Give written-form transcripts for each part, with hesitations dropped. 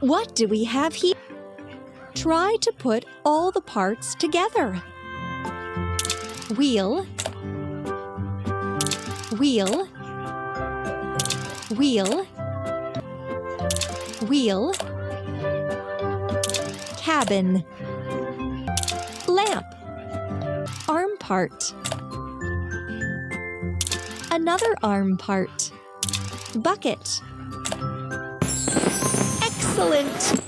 What do we have here? Try to put all the parts together. Wheel, wheel, wheel, wheel, cabin, lamp, arm part, another arm part, bucket. Excellent!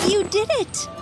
You did it!